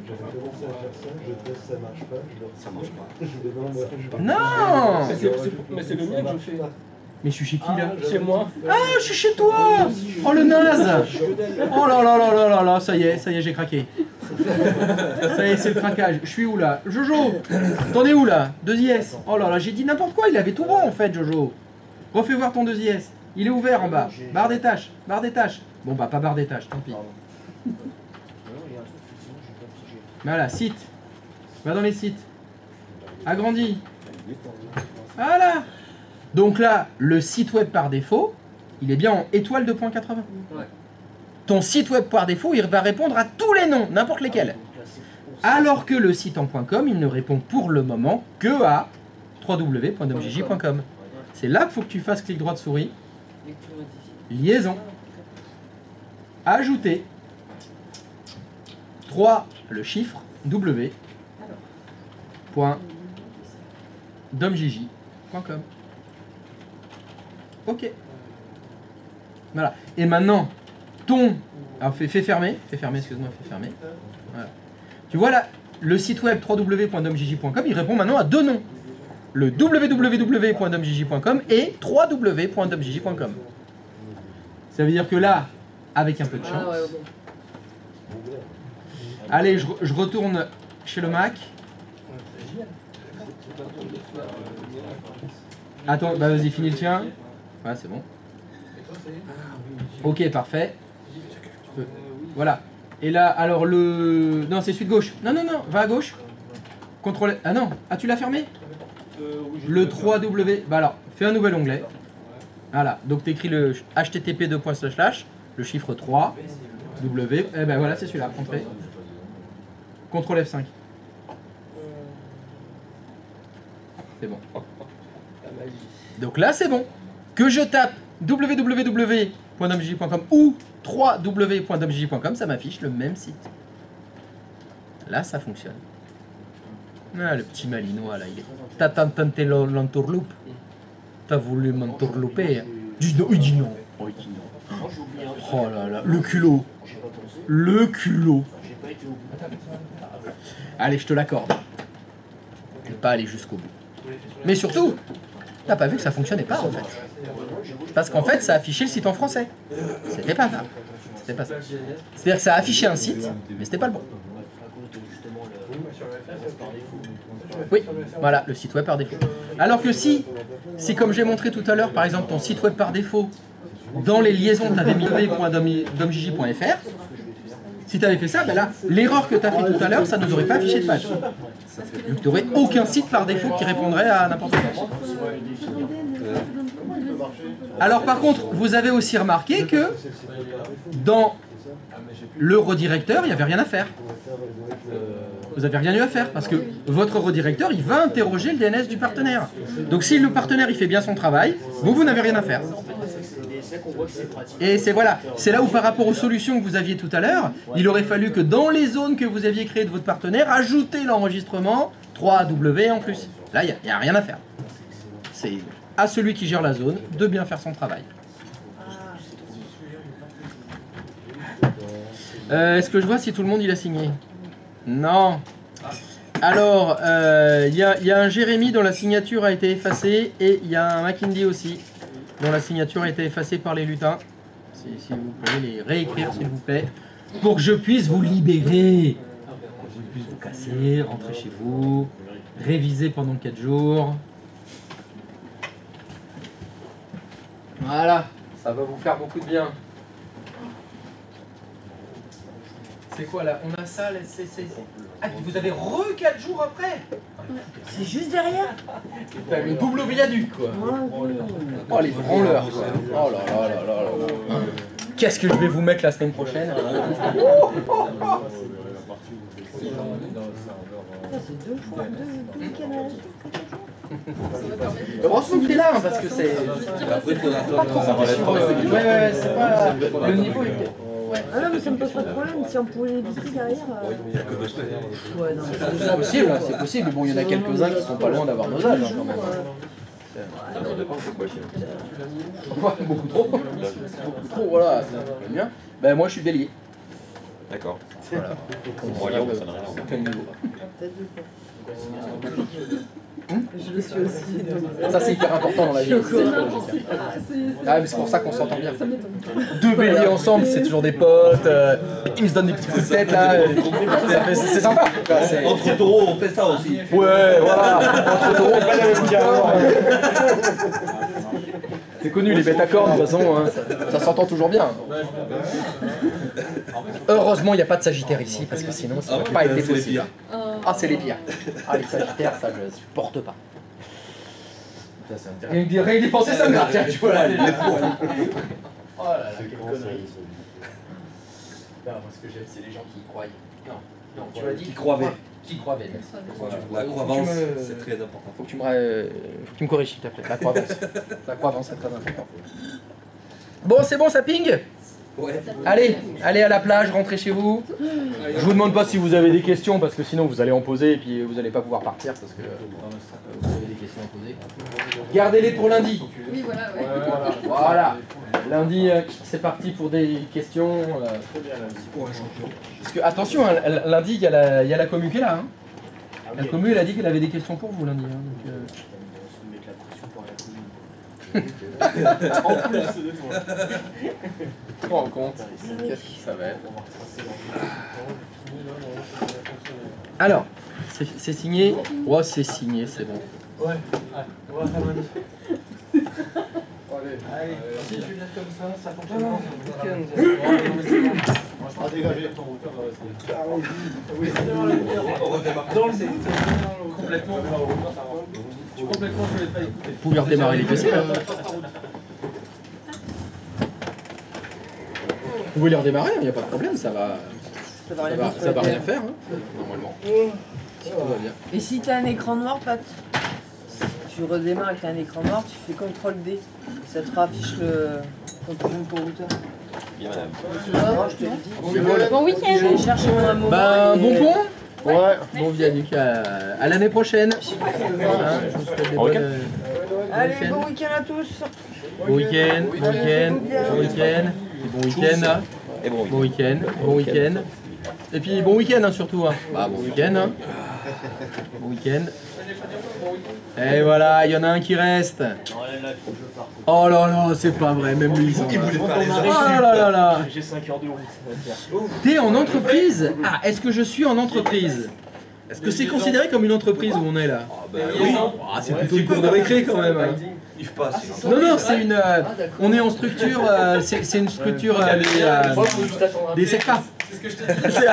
Non! Mais c'est le mien que je fais. Mais je suis chez qui là? Chez moi. Ah, je suis chez toi! Oh le naze! Oh là là là là là là, ça y est, j'ai craqué. Ça y est, c'est le craquage. Je suis où là? Jojo! T'en es où là? 2IS. Oh là là, j'ai dit n'importe quoi, il avait tout bon en fait, Jojo. Refais voir ton 2IS. Il est ouvert en bas. Barre des tâches, barre des tâches. Bon bah, pas barre des tâches, tant pis. Voilà, site. Va dans les sites. Agrandis. Voilà. Donc là, le site web par défaut, il est bien en étoile 2.80. Ouais. Ton site web par défaut, il va répondre à tous les noms, n'importe lesquels. Alors que le site en .com, il ne répond pour le moment que à www.domjiji.com. C'est là qu'il faut que tu fasses clic droit de souris. Liaison. Ajouter. 3, le chiffre, W. .domjiji.com. Ok. Voilà. Et maintenant, ton... Alors fais fermer, excuse-moi, fais fermer. Voilà. Tu vois là, le site web www.domjiji.com, il répond maintenant à deux noms. Le www.domjiji.com et www.domjiji.com. Ça veut dire que là, avec un peu de chance... Allez, je retourne chez le Mac. Attends, bah vas-y, finis le tien. Ouais, c'est bon. Ok, parfait. Voilà. Et là, alors le... Non, c'est celui de gauche. Non, va à gauche. Contrôle... Ah non, tu l'as fermé? Le 3W... Bah alors, fais un nouvel onglet. Voilà, donc tu écris le http : le chiffre 3, W... Eh ben voilà, c'est celui-là, entrée. Contrôle F5. C'est bon. Donc là, c'est bon. Que je tape www.domjiji.com ou www.domjiji.com, ça m'affiche le même site. Là, ça fonctionne. Ah, le petit malinois, là, il est... T'as tenté l'entourloupe. T'as voulu m'entourlouper. Dis non, il dit non. Oh, il dit non. Oh là là, le culot. Le culot. Allez, je te l'accorde. Je vais pas aller jusqu'au bout. Mais surtout, t'as pas vu que ça fonctionnait pas en fait. Parce qu'en fait, ça affichait le site en français. C'était pas ça. C'était pas ça. C'est-à-dire que ça affichait un site, mais c'était pas le bon. Oui, voilà, le site web par défaut. Alors que si comme j'ai montré tout à l'heure, par exemple, ton site web par défaut, dans les liaisons, tu avais mis www.domjiji.fr, Si tu avais fait ça, ben là, l'erreur que tu as fait tout à l'heure, ça ne nous aurait pas affiché de page. Donc tu n'aurais aucun site par défaut qui répondrait à n'importe quoi. Alors par contre, vous avez aussi remarqué que dans le redirecteur, il n'y avait rien à faire. Vous n'avez rien eu à faire parce que votre redirecteur, il va interroger le DNS du partenaire. Donc si le partenaire il fait bien son travail, vous n'avez rien à faire. Et c'est voilà, c'est là où par rapport aux solutions que vous aviez tout à l'heure, il aurait fallu que dans les zones que vous aviez créées de votre partenaire, ajouter l'enregistrement 3W en plus. Là, il n'y a rien à faire. C'est à celui qui gère la zone de bien faire son travail. Est-ce que je vois si tout le monde il a signé? Non. Alors, il y a un Jérémy dont la signature a été effacée et il y a un Mackindy aussi dont la signature a été effacée par les lutins. Si vous pouvez les réécrire s'il vous plaît, pour que je puisse vous libérer, pour que je puisse vous casser, rentrer chez vous, réviser pendant 4 jours. Voilà, ça va vous faire beaucoup de bien. C'est quoi là? On a ça, Ah, vous avez 4 jours après? C'est juste derrière. Le double viaduc quoi. Oh les branleurs quoi. Oh là là là là là. Qu'est-ce que je vais vous mettre la semaine prochaine? C'est 2 fois 2 week-ends. Heureusement que t'es là hein, parce que c'est. Pas trop compétition. Ouais, c'est pas. Le niveau est. Ah non, mais ça me pose pas de problème. Si on pouvait l'éviter derrière. Ouais, non. C'est possible, hein, c'est possible. Bon, il y en a quelques-uns qui sont pas loin d'avoir nos âges hein, quand même. Ouais, beaucoup trop. Beaucoup trop, voilà. C'est bien. Ben moi je suis bélier. D'accord. Voilà. Moi, Lyon, ça n'a rien à voir. Quel niveau? Je le suis aussi. Donc... Ça c'est hyper important dans la vie. Ah mais c'est pour ça qu'on s'entend bien. Deux béliers ensemble, c'est toujours des potes. Ils me donnent des petits coups de tête là. C'est sympa. Entre taureaux, on fait ça aussi. Ouais, voilà. Entre taureaux, c'est connu les bêtes à cornes de toute façon. Hein. Ça s'entend toujours bien. Heureusement il n'y a pas de Sagittaire ici parce que sinon ça n'aurait pas été possible. Ah c'est les pires. Ah les Sagittaires ça je supporte pas. Rien d'y penser ça me gratte, tu vois là. Oh là là, quelle connerie. Non, moi ce que j'aime c'est les gens qui y croient. Non, tu m'as dit qui croient. Qui croivait. La croyance, c'est très important. Faut que tu me corriges s'il te plaît. La croyance. La croyance c'est très important. Bon c'est bon ça ping. Ouais. Allez à la plage, rentrez chez vous. Je vous demande pas si vous avez des questions parce que sinon vous allez en poser et puis vous allez pas pouvoir partir parce que vous avez des questions à poser. Gardez-les pour lundi. Oui, voilà, ouais. Voilà. Lundi, c'est parti pour des questions. Parce que attention, hein, lundi il y a la commu qui est là. Hein. La commu elle a dit qu'elle avait des questions pour vous lundi. Hein, donc, En plus de toi. tu te rends compte qu'est-ce que ça va être. Alors, c'est signé. Oh, c'est signé, c'est bon. Ouais, on va faire un Allez, si je vais mettre comme ça fonctionne. On va dégager ton routeur. Dans le c'est complètement. Complètement, je ne vais pas écouter. Vous pouvez redémarrer les PC. Hein. Vous pouvez les redémarrer, il n'y a pas de problème, ça va rien faire, hein, normalement. Si tout va bien. Et si tu as un écran noir, Pat, tu redémarres avec un écran noir, tu fais CTRL-D. Ça te raffiche ton pour routeur. Bien, madame. Non, je te le dis. Bon week-end. Je vais chercher mon moment. Ben, et- bon pont. Ouais, bon viaduc à l'année prochaine. Hein, je vous souhaite des bonnes, Allez, bon week-end à tous. bon week-end, bon week-end, bon week-end, bon week-end, Et bon, bon week-end, bon week-end. Et puis bon week-end hein, surtout. Hein. Bah, bon week-end. Hein. Bon week-end. Et voilà, il y en a un qui reste. Non, là, il faut que je parte. Oh là là, c'est pas vrai, même lui. Il voulait faire les Oh là là là. J'ai 5 heures de route. T'es en entreprise? Ah, est-ce que je suis en entreprise? Est-ce que c'est considéré comme une entreprise où on est là? oui. Ah, c'est plutôt une cour de récré quand même. Hein. Il faut pas. Non, c'est une. On est en structure. C'est une structure des sectas. C'est ce que je te dis.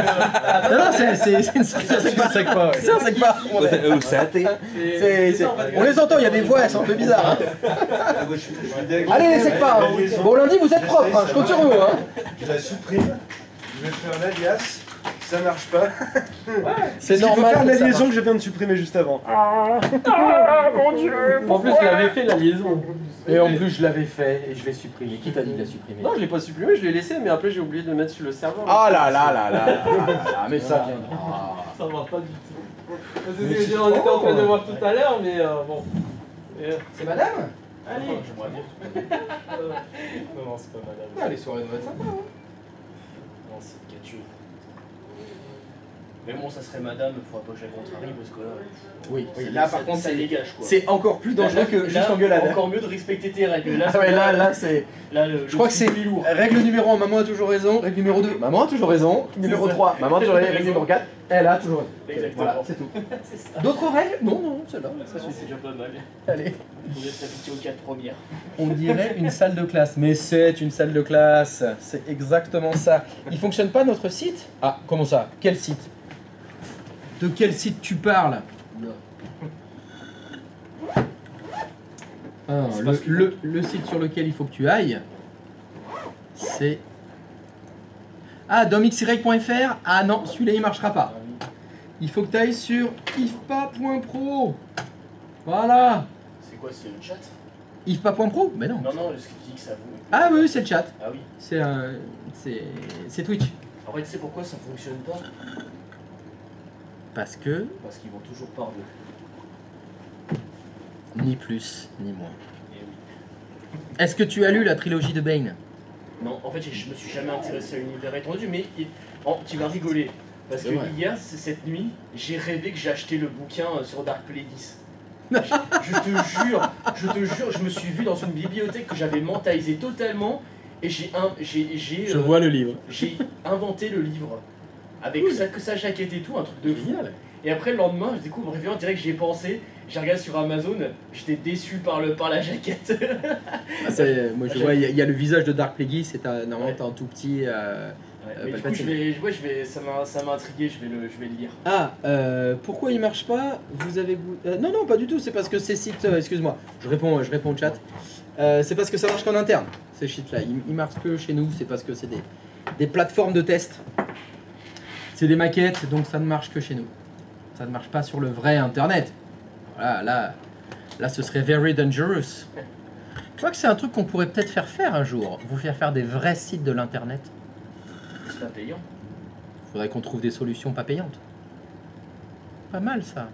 Non, non, c'est une sec pas. C'est un sec pas. C'est un thé. On les entend, il y a des voix, elles sont un peu bizarres. Allez, les sec pas. Bon, lundi, vous êtes propres, hein. Je compte sur vous. Hein. Je la supprime. Je vais faire l'alias. Ça marche pas. C'est Il faut normal. faire que la ça liaison marche. que je viens de supprimer juste avant. Mon Dieu. En plus, je l'avais fait la liaison. Et en plus, je l'avais fait et je l'ai supprimé. Qui t'a dit de la supprimer? Non, je l'ai pas supprimé, je l'ai laissé, mais après j'ai oublié de le mettre sur le serveur. Ah là là là là là. Mais ça viendra. Ça va pas du tout. C'est ce que on était en train de voir tout à l'heure, mais bon. C'est madame? Allez. J'aimerais bien. Non, c'est pas madame. Ah, les soirées doivent être sympas. Hein. Non, c'est une catcheuse. Mais bon, ça serait madame, faudra pas que je la contrarie parce que là. Oui, ça- là par ça- contre, ça dégage quoi. c'est encore plus dangereux que juste Là, engueulade. Encore mieux de respecter tes règles. Là, Ah ouais, là, c'est. là, Je crois que c'est règle numéro 1, maman a toujours raison. Règle numéro 2, maman a toujours raison. Numéro 3, maman a toujours raison. Règle numéro 4, elle a toujours raison. Exactement. Voilà, c'est tout. D'autres règles? Non, non, celle-là, ça Ça suffit. c'est déjà pas mal. Allez. On laisse s'appliquer aux 4 premières. On dirait une salle de classe, mais c'est une salle de classe. C'est exactement ça. Il fonctionne pas notre site? Ah, comment ça? Quel site? De quel site tu parles? Ah, C'est parce que- le site sur lequel il faut que tu ailles, c'est... Ah, domxy.fr. Ah non, celui-là il marchera pas. Il faut que tu ailles sur ifpa.pro. Voilà. C'est quoi, c'est le chat? ifpa.pro? Mais non. Non, non, ce que tu dis que ça vaut. Ah oui, c'est le chat. Ah oui. C'est Twitch. En fait, tu sais pourquoi ça fonctionne pas? Parce que, Parce qu'ils vont toujours par deux. ni plus ni moins. Et oui. Est-ce que tu as lu la trilogie de Bane? Non, en fait, je me suis jamais intéressé à l'univers étendu, mais tu vas rigoler. Parce C'est que vrai. hier, cette nuit, j'ai rêvé que j'ai acheté le bouquin sur Dark Plagueis. Je te jure, je me suis vu dans une bibliothèque que j'avais mentalisée totalement et j'ai le livre. j'ai inventé le livre. Avec sa jaquette et tout, un truc de fou. Et après le lendemain, je découvre, on dirait que j'y ai pensé, j'ai regardé sur Amazon, j'étais déçu par la jaquette. Moi je vois, il y a le visage de Dark Plagueis, c'est normalement t'as un tout petit... Mais du coup, ça m'a intrigué, je vais le lire. Ah, pourquoi il marche pas? Vous avez non, non, pas du tout. C'est parce que ces sites, excuse-moi, je réponds au chat. C'est parce que ça marche qu'en interne. Ces sites-là, ils marchent que chez nous. C'est parce que c'est des plateformes de test. C'est des maquettes, donc ça ne marche que chez nous. Ça ne marche pas sur le vrai Internet. Voilà, là, ce serait very dangerous. Je crois que c'est un truc qu'on pourrait peut-être faire un jour. Vous faire des vrais sites de l'Internet. C'est pas payant. Faudrait qu'on trouve des solutions pas payantes. Pas mal ça.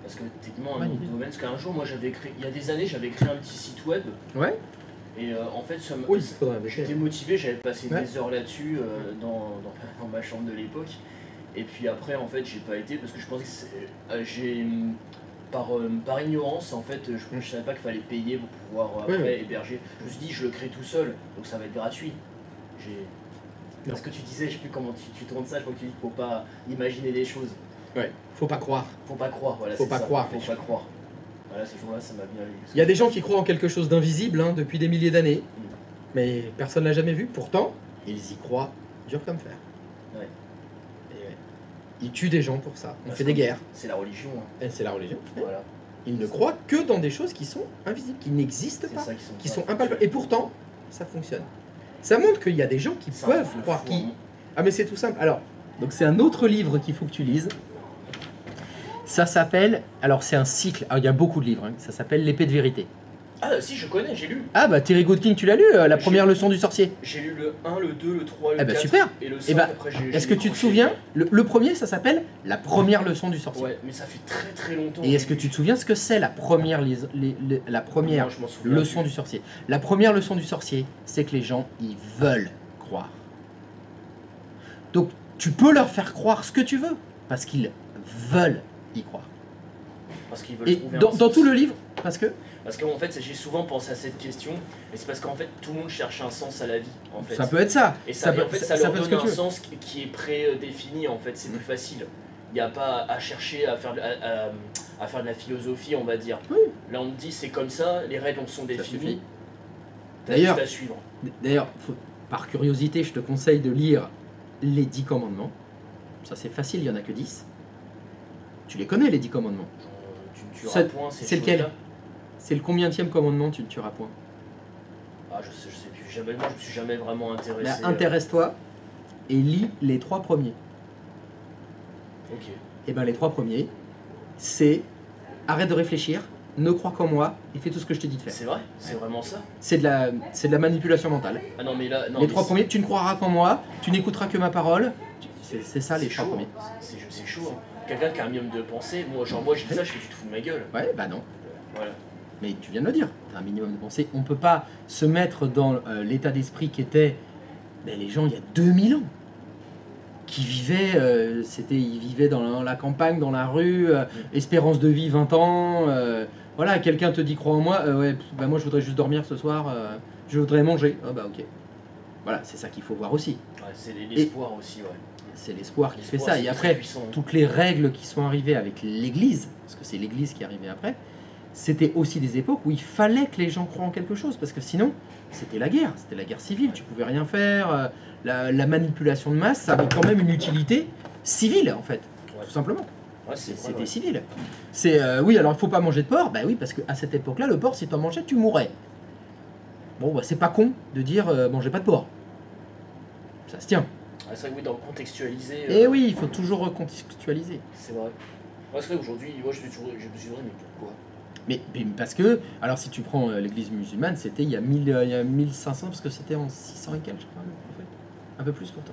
Parce que techniquement, un Bonne autre idée. domaine, parce qu'un jour, moi j'avais créé, il y a des années, j'avais créé un petit site web. Ouais. Et en fait, faudrait j'étais motivé, j'avais passé Ouais. des heures là-dessus dans ma chambre de l'époque. Et puis après, en fait, j'ai pas été parce que je pensais que par ignorance, en fait, je savais pas qu'il fallait payer pour pouvoir après Ouais. héberger. Je me suis dit, je le crée tout seul, donc ça va être gratuit. Parce que tu disais, je sais plus comment tu tournes ça, je crois que tu dis qu'il faut pas imaginer des choses. Ouais, faut pas croire. Faut pas croire, voilà. Faut c'est pas ça. croire, Faut pas croire. Voilà, ce jour-là, ça m'a bien lu. Il y a des gens qui croient en quelque chose d'invisible depuis des milliers d'années, mais personne l'a jamais vu. Pourtant, ils y croient dur comme fer. Ouais. Et ouais. Ils tuent des gens pour ça. On Parce fait des que guerres. C'est la religion. Hein. Et c'est la religion. Voilà. Ils ne croient que dans des choses qui sont invisibles, qui n'existent C'est pas, ça qui sont impalpables. Et pourtant, ça fonctionne. Ça montre qu'il y a des gens qui Ça, peuvent le croire. fou, hein. Ah mais c'est tout simple. Alors, donc c'est un autre livre qu'il faut que tu lises. Ça s'appelle, alors c'est un cycle, alors, il y a beaucoup de livres, hein. Ça s'appelle L'épée de vérité. Ah si, je connais, j'ai lu. Ah bah Terry Goodkin, tu l'as lu, la première leçon du sorcier. J'ai lu le 1, le 2, le 3, le Eh bah 4 super. et le 5, Eh bah, après j'ai est-ce que tu te décroché. souviens, le premier ça s'appelle La première leçon du sorcier. Ouais, mais ça fait très très longtemps. Et est-ce que tu te souviens ce que c'est la première, la première Non, je m'en souviens leçon plus. du sorcier? La première leçon du sorcier, c'est que les gens, ils veulent croire. Donc tu peux leur faire croire ce que tu veux, parce qu'ils veulent y croire. Parce qu'ils veulent Et trouver un dans sens. tout le livre, parce que... Parce qu'en fait, j'ai souvent pensé à cette question, et c'est parce qu'en fait, tout le monde cherche un sens à la vie, en fait. Ça peut être ça. Et ça, peut- et en fait, ça ça leur peut être ce donne que tu un veux. sens qui est prédéfini, en fait, c'est plus facile. Il n'y a pas à chercher à faire, à faire de la philosophie, on va dire. Oui. Là, on te dit, c'est comme ça, les règles sont définies. suffit. T'as D'ailleurs- juste à suivre. D'ailleurs, par curiosité, je te conseille de lire les 10 commandements. Ça c'est facile, il n'y en a que 10. Tu les connais les 10 commandements. Genre, tu ne tueras Ça, point ces c'est lequel? choses-là. C'est le combienième commandement tu ne tueras point? Ah, je sais plus. Jamais, moi, je me suis jamais vraiment intéressé. Là, intéresse-toi et lis les 3 premiers. Ok. Et bien les 3 premiers, c'est arrête de réfléchir, ne crois qu'en moi et fais tout ce que je te dis de faire. C'est vrai? C'est vraiment ça? C'est de la manipulation mentale. Ah non, mais là. Non, Les mais 3 premiers, tu ne croiras qu'en moi, tu n'écouteras que ma parole. C'est ça les 3 chaud, premiers. C'est chaud. Hein. Quelqu'un qui a un minimum de pensée, moi, je dis ça, je fais tu te fous de ma gueule. Ouais, bah non. Voilà. Mais tu viens de le dire, tu as un minimum de pensée. On ne peut pas se mettre dans l'état d'esprit qu'étaient les gens il y a 2000 ans. Qui vivaient, ils vivaient dans la campagne, dans la rue, espérance de vie 20 ans. Voilà, quelqu'un te dit crois en moi, ouais, bah moi je voudrais juste dormir ce soir, je voudrais manger. Ah bah ok. Voilà, c'est ça qu'il faut voir aussi. Ouais, c'est l'espoir aussi, ouais. C'est l'espoir qui fait L'espoir, ça. c'est Et très après, puissant. toutes les règles qui sont arrivées avec l'Église, parce que c'est l'Église qui est arrivée après, c'était aussi des époques où il fallait que les gens croient en quelque chose, parce que sinon, c'était la guerre civile, tu pouvais rien faire, la manipulation de masse, ça avait quand même une utilité civile, en fait, Ouais. tout simplement. Ouais, c'est vrai, C'était ouais. civil. C'est, oui, alors il faut pas manger de porc, bah oui, parce qu'à cette époque-là, le porc, si tu en mangeais, tu mourrais. Bon, bah c'est pas con de dire mangez pas de porc. Ça se tient. Ah, c'est vrai que oui, dans le contextualiser. Et oui, il faut toujours recontextualiser. C'est vrai. Ouais, c'est vrai qu'aujourd'hui, moi je me suis demandé, mais pourquoi? Mais parce que, alors si tu prends l'église musulmane, c'était il y a 1500, parce que c'était en 600 et quelques, je crois, en fait. Un peu plus pourtant.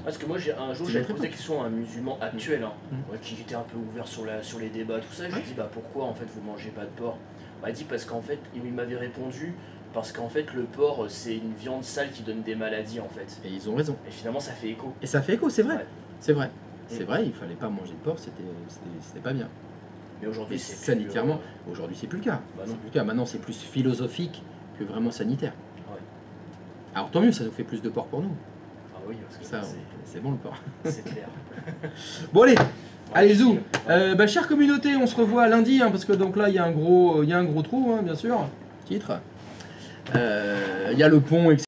Parce que moi, un jour, C'est j'avais notre posé la époque. question à un musulman actuel, hein, Mm. ouais, qui était un peu ouvert sur les débats, tout ça. Je lui ai dit, bah pourquoi en fait vous mangez pas de porc? Il m'a dit, parce qu'en fait, il m'avait répondu, parce qu'en fait, le porc, c'est une viande sale qui donne des maladies, en fait. Et ils ont raison. Et finalement, ça fait écho. Et ça fait écho, c'est vrai. Ouais. C'est vrai. C'est vrai, il fallait pas manger de porc, c'était pas bien. Mais aujourd'hui, Mais c'est plus, sanitairement, aujourd'hui c'est plus le cas. bah C'est non. plus le cas. Maintenant c'est plus philosophique que vraiment sanitaire. Ouais. Alors tant mieux, ça nous fait plus de porc pour nous. Ah oui, parce que Ça, c'est c'est bon le porc. clair. Bon allez, allez Ouais, zou. ouais. Chère communauté, on se revoit lundi, hein, parce que donc là il y a un gros trou, hein, bien sûr. Titre. Il y a le pont, etc.